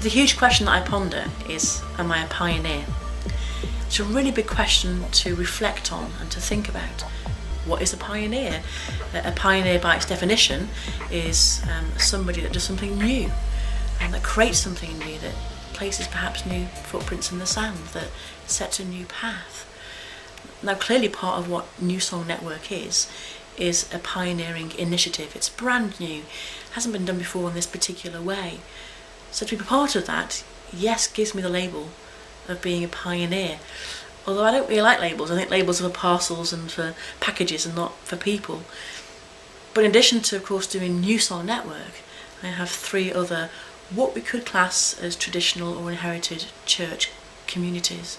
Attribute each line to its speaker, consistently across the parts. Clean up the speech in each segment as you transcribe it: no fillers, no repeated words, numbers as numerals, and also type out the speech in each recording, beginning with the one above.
Speaker 1: The huge question that I ponder is, am I a pioneer? It's a really big question to reflect on and to think about. What is a pioneer? A pioneer, by its definition, is somebody that does something new and that creates something new, that places perhaps new footprints in the sand, that sets a new path. Now, clearly part of what New Song Network is a pioneering initiative. It's brand new, hasn't been done before in this particular way. So to be part of that, yes, gives me the label of being a pioneer. Although I don't really like labels. I think labels are for parcels and for packages and not for people. But in addition to, of course, doing New Song Network, I have 3 other what we could class as traditional or inherited church communities.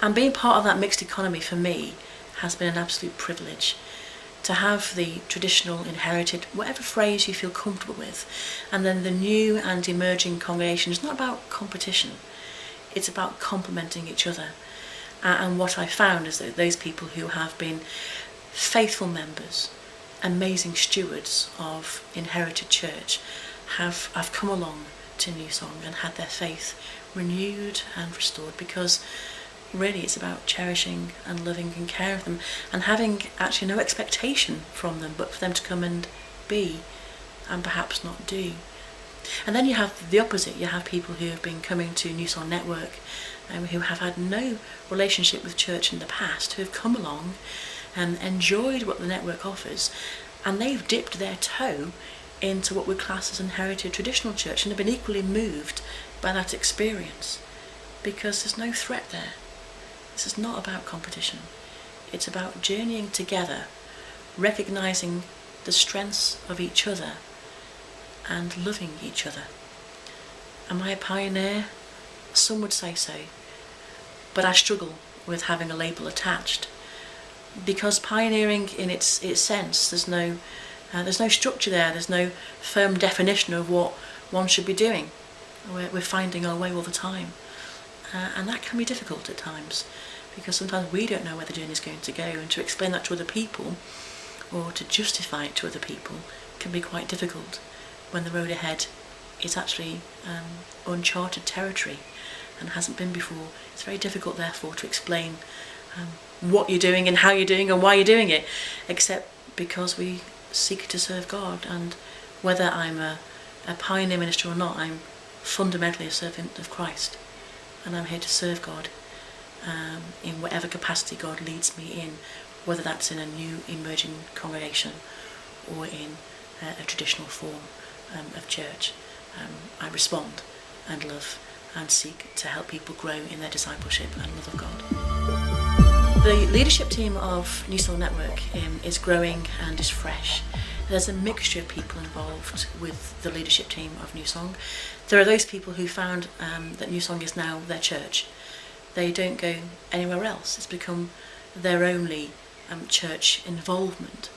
Speaker 1: And being part of that mixed economy for me has been an absolute privilege. To have the traditional, inherited, whatever phrase you feel comfortable with, and then the new and emerging congregation is not about competition. It's about complementing each other. And what I found is that those people who have been faithful members, amazing stewards of inherited church, have come along to New Song and had their faith renewed and restored, because really it's about cherishing and loving and caring for them and having actually no expectation from them but for them to come and be and perhaps not do. And then you have the opposite. You have people who have been coming to New Song Network who have had no relationship with church in the past, who have come along and enjoyed what the network offers, and they've dipped their toe into what we class as inherited traditional church and have been equally moved by that experience, because there's no threat there. This is not about competition. It's about journeying together, recognising the strengths of each other and loving each other. Am I a pioneer? Some would say so, but I struggle with having a label attached, because pioneering in its sense, there's no structure there, there's no firm definition of what one should be doing. We're finding our way all the time, and that can be difficult at times, because sometimes we don't know where the journey is going to go, and to explain that to other people or to justify it to other people can be quite difficult when the road ahead is actually uncharted territory and hasn't been before. It's very difficult, therefore, to explain what you're doing and how you're doing and why you're doing it, except because we seek to serve God. And whether I'm a pioneer minister or not, I'm fundamentally a servant of Christ, and I'm here to serve God in whatever capacity God leads me in, whether that's in a new emerging congregation or in a traditional form of church. I respond and love and seek to help people grow in their discipleship and love of God. The leadership team of New Song Network is growing and is fresh. There's a mixture of people involved with the leadership team of New Song. There are those people who found that New Song is now their church. They don't go anywhere else. It's become their only church involvement.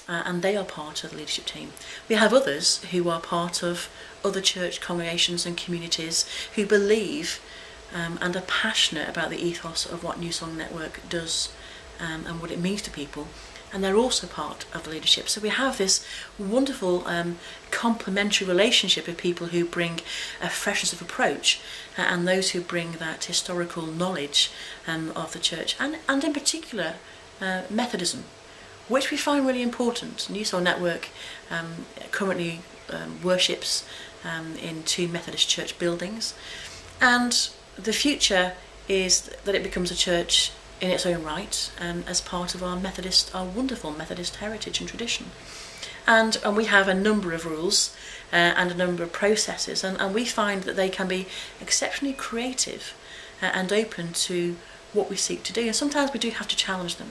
Speaker 1: And they are part of the leadership team. We have others who are part of other church congregations and communities who believe and are passionate about the ethos of what New Song Network does and what it means to people, and they're also part of the leadership. So we have this wonderful complementary relationship of people who bring a freshness of approach and those who bring that historical knowledge of the church, and in particular Methodism, which we find really important. New Song Network currently worships in 2 Methodist church buildings, and the future is that it becomes a church in its own right, as part of our wonderful Methodist heritage and tradition. And we have a number of rules and a number of processes, and we find that they can be exceptionally creative and open to what we seek to do. And sometimes we do have to challenge them.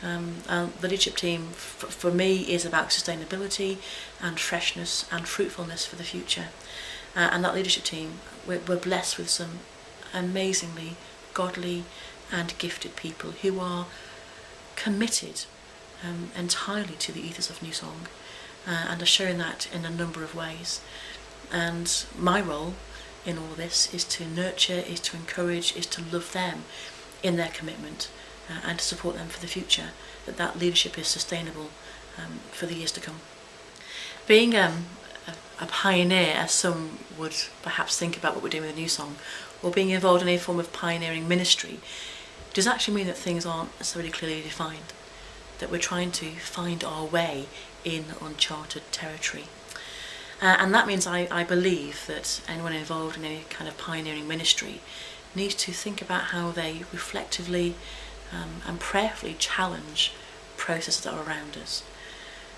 Speaker 1: The leadership team for me is about sustainability and freshness and fruitfulness for the future, and that leadership team, we're blessed with some amazingly godly and gifted people who are committed entirely to the ethos of New Song and are showing that in a number of ways. And my role in all this is to nurture, is to encourage, is to love them in their commitment and to support them for the future, that leadership is sustainable for the years to come. Being a pioneer, as some would perhaps think about what we're doing with New Song, or being involved in any form of pioneering ministry, does actually mean that things aren't necessarily clearly defined, that we're trying to find our way in uncharted territory. And that means I believe that anyone involved in any kind of pioneering ministry needs to think about how they reflectively and prayerfully challenge processes that are around us.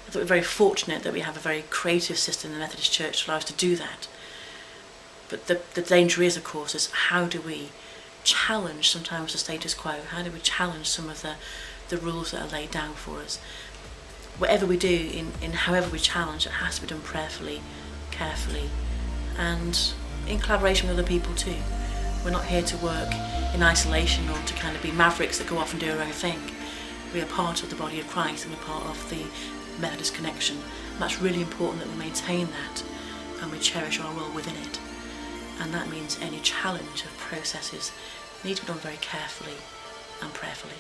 Speaker 1: I thought we're very fortunate that we have a very creative system in the Methodist Church to allow us to do that. But the danger is, of course, is how do we challenge sometimes the status quo? How do we challenge some of the rules that are laid down for us? Whatever we do, in however we challenge, it has to be done prayerfully, carefully, and in collaboration with other people too. We're not here to work in isolation or to kind of be mavericks that go off and do our own thing. We are part of the body of Christ, and we're part of the Methodist connection. And that's really important that we maintain that and we cherish our role within it. And that means any challenge of processes needs to be done very carefully and prayerfully.